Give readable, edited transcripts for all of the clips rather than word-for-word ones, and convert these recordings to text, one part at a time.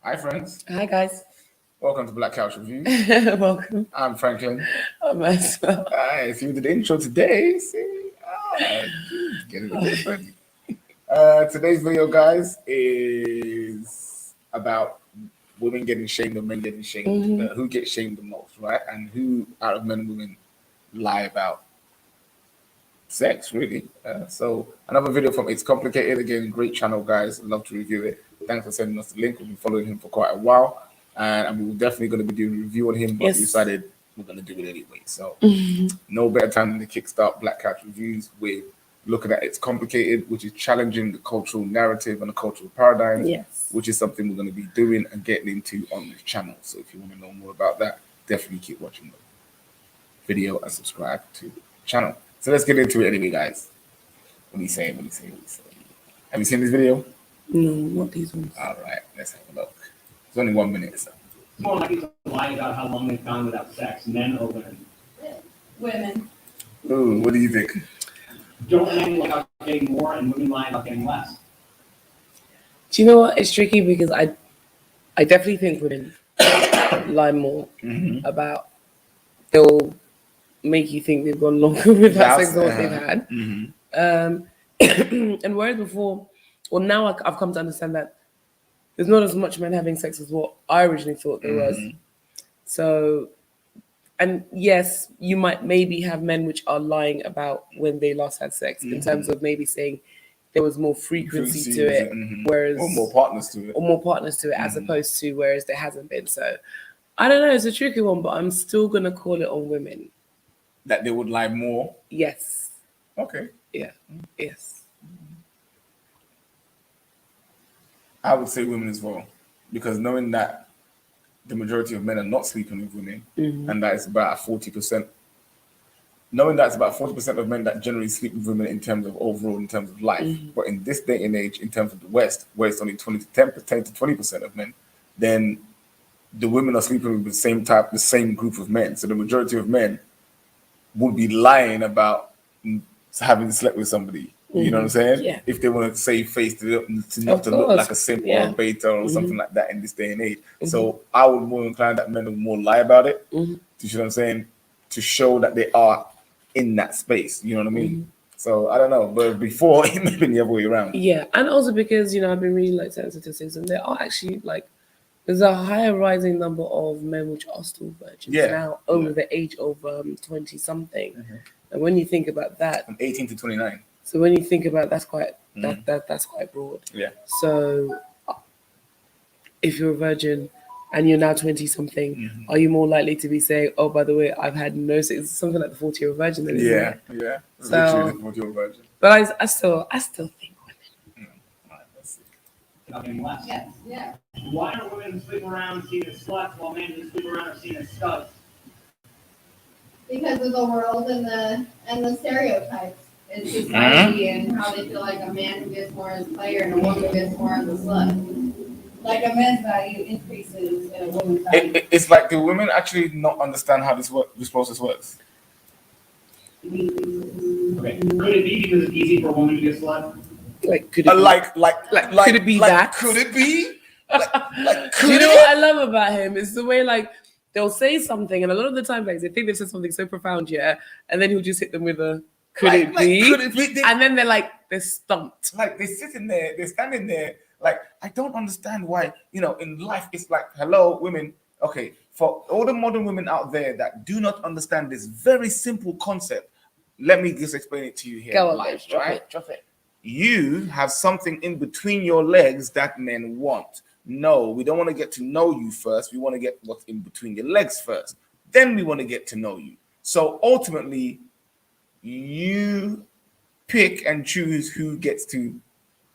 Hi, friends. Hi, guys. Welcome to Black Couch Reviews. Welcome. I'm Franklin. I'm as well. See, we did the intro today. See, get it different. Today's video, guys, is about women getting shamed or men getting shamed. Who gets shamed the most, right? And who out of men and women lie about sex, really. So another video from It's Complicated. Again, great channel, guys. Love to review it. Thanks for sending us the link. We've been following him for quite a while. And we're definitely going to be doing a review on him, but we decided we're going to do it anyway. So no better time than to kickstart Black Couch Reviews with looking at It's Complicated, which is challenging the cultural narrative and the cultural paradigm, which is something we're going to be doing and getting into on this channel. So if you want to know more about that, definitely keep watching the video and subscribe to the channel. So let's get into it anyway, guys. What are you saying? Have you seen this video? No, not these ones. All right, let's have a look. It's only 1 minute, so. It's more likely to lie about how long they've gone without sex, men or women. Women. Ooh, what do you think? Don't men lie about getting more and women lie about getting less? Do you know what? It's tricky because I definitely think women lie more about. They'll make you think they've gone longer without sex than what they've had. And whereas before, well, now I've come to understand that there's not as much men having sex as what I originally thought there was. So, and yes, you might maybe have men which are lying about when they last had sex in terms of maybe saying there was more frequency to it, whereas or more partners to it, as opposed to whereas there hasn't been. So, I don't know. It's a tricky one, but I'm still gonna call it on women. That they would lie more? Yes. Okay. Yeah. Yes. I would say women as well, because knowing that the majority of men are not sleeping with women, and that it's about 40%. Knowing that it's about 40% of men that generally sleep with women in terms of overall, in terms of life, but in this day and age, in terms of the West, where it's only 10 to 20% of men, then the women are sleeping with the same group of men. So the majority of men would be lying about having slept with somebody. You know what I'm saying? Yeah. If they want to save face to not to look like a simp or a beta or something like that in this day and age. So I would more inclined that men would more lie about it. Do you see what I'm saying? To show that they are in that space. You know what I mean? So I don't know. But before, it may have been the other way around. Yeah. And also because, I've been reading like certain statistics and there are actually there's a higher rising number of men which are still virgins now over the age of 20 something. And when you think about that, from 18 to 29. So when you think about that's quite broad. Yeah. So if you're a virgin and you're now 20 something, are you more likely to be saying, "Oh, by the way, I've had no sex," something like the 40-year-old virgin? Then, Yeah. So, literally the 40-year-old virgin. But I still think women. All right, let's see. About getting less? Yes. Yeah. Why are women sleeping around seen as sluts while men who sleep around are seen as studs? Because of the world and the stereotypes. It's society and how they feel like a man who gets more as a player and a woman who gets more as a slut. Like a man's value increases and a woman's value. It's like, do women actually not understand how this process works? Okay. Could it be because it's easy for a woman to be a slut? Like, could it be, could it be that? Could it be? Could you know what I love about him is the way they'll say something and a lot of the time they think they've said something so profound, and then he'll just hit them with a could it be? And then they're stumped. Like they're sitting there, they're standing there. Like, I don't understand why, in life it's like, hello, women. Okay, for all the modern women out there that do not understand this very simple concept, let me just explain it to you here. Go on, life, drop it. You have something in between your legs that men want. No, we don't want to get to know you first. We want to get what's in between your legs first. Then we want to get to know you. So ultimately, you pick and choose who gets to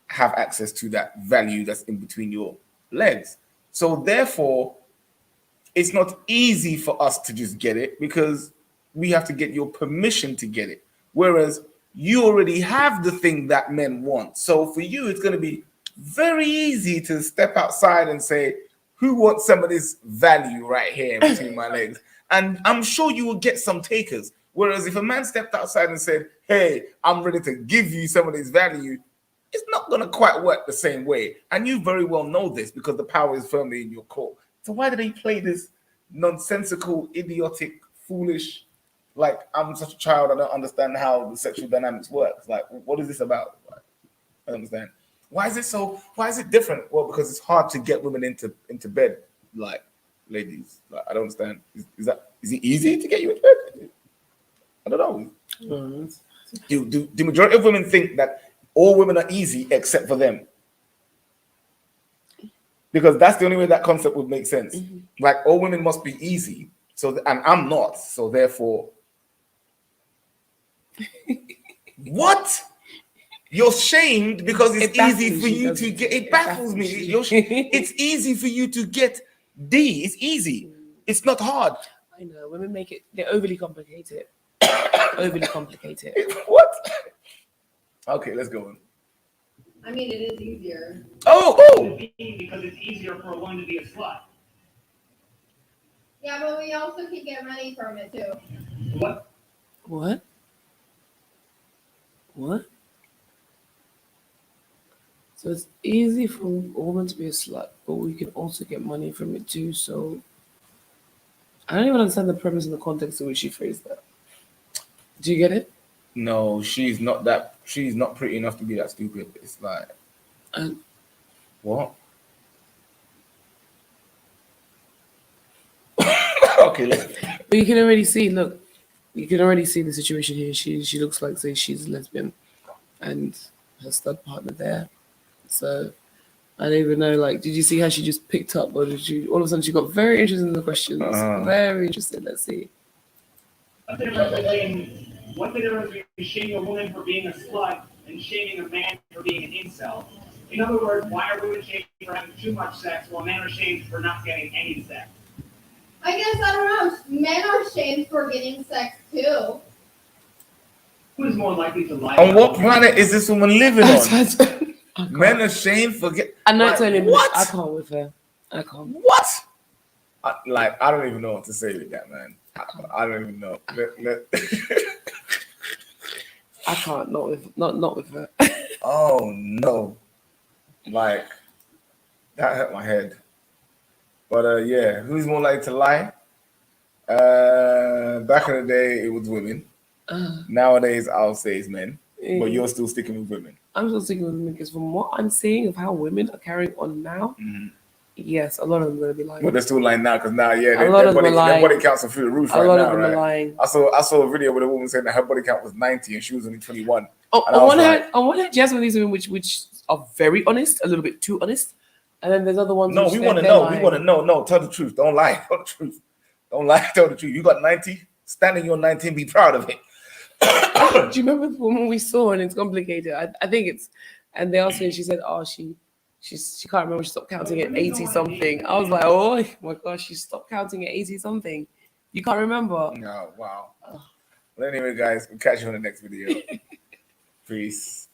have access to that value that's in between your legs. So therefore, it's not easy for us to just get it because we have to get your permission to get it. Whereas you already have the thing that men want. So for you, it's going to be very easy to step outside and say, who wants some of this value right here between my legs? And I'm sure you will get some takers. Whereas if a man stepped outside and said, hey, I'm ready to give you some of this value, it's not going to quite work the same way. And you very well know this because the power is firmly in your court. So why do they play this nonsensical, idiotic, foolish, like, I'm such a child, I don't understand how the sexual dynamics works. Like, what is this about? Like, I don't understand. Why is it different? Well, because it's hard to get women into bed, like, ladies. Like, I don't understand. Is it easy to get you into bed? I don't know. Do the majority of women think that all women are easy except for them? Because that's the only way that concept would make sense. Like, all women must be easy. So, and I'm not. So therefore, what? You're shamed because it's easy for you to get. It baffles me. It's easy for you to get D. It's easy. It's not hard. I know women make it. They overly complicate it. Overly complicate it. What? Okay, let's go on. I mean, it is easier. Oh! Because it's easier for a woman to be a slut. Yeah, but we also can get money from it too. What? So it's easy for a woman to be a slut, but we can also get money from it too. So I don't even understand the premise and the context in which she phrased that. Do you get it? No, she's not pretty enough to be that stupid. It's like, what? Okay, but you can already see. Look, you can already see the situation here. She looks like, say, she's a lesbian, and her stud partner there. So I don't even know. Like, did you see how she just picked up, or did she all of a sudden she got very interested in the questions? Very interested. Let's see. What's the difference between shaming a woman for being a slut and shaming a man for being an incel? In other words, why are women shamed for having too much sex while men are shamed for not getting any sex? I guess, I don't know. Men are shamed for getting sex too. Who is more likely to lie? On what planet is this woman living on? Men are shamed for getting. I'm not telling you. What? I can't with her. I can't. What? I don't even know what to say with that, man. I don't even know. I can't. Not with her. Oh no! Like, that hurt my head. But yeah, who's more likely to lie? Back in the day, it was women. Nowadays, I'll say it's men. But you're still sticking with women. I'm still sticking with women because from what I'm seeing of how women are carrying on now, yes, a lot of them are going to be lying. But they're still lying now because now, yeah, their body counts are through the roof right now. A lot of them are lying. I saw a video with a woman saying that her body count was 90 and she was only 21. On one hand, she has some of these women which are very honest, a little bit too honest. And then there's other ones. No, we want to know. We want to know. No, tell the truth. Don't lie. Tell the truth. Don't lie. Tell the truth. You got 90. Stand in your 90 and be proud of it. Do you remember the woman we saw? And it's complicated. I think it's. And they asked her. She said, "Oh, she can't remember. She stopped counting at 80 something." I was like, "Oh my gosh, she stopped counting at 80 something. You can't remember?" No. Wow. Well, anyway, guys, we'll catch you on the next video. Peace.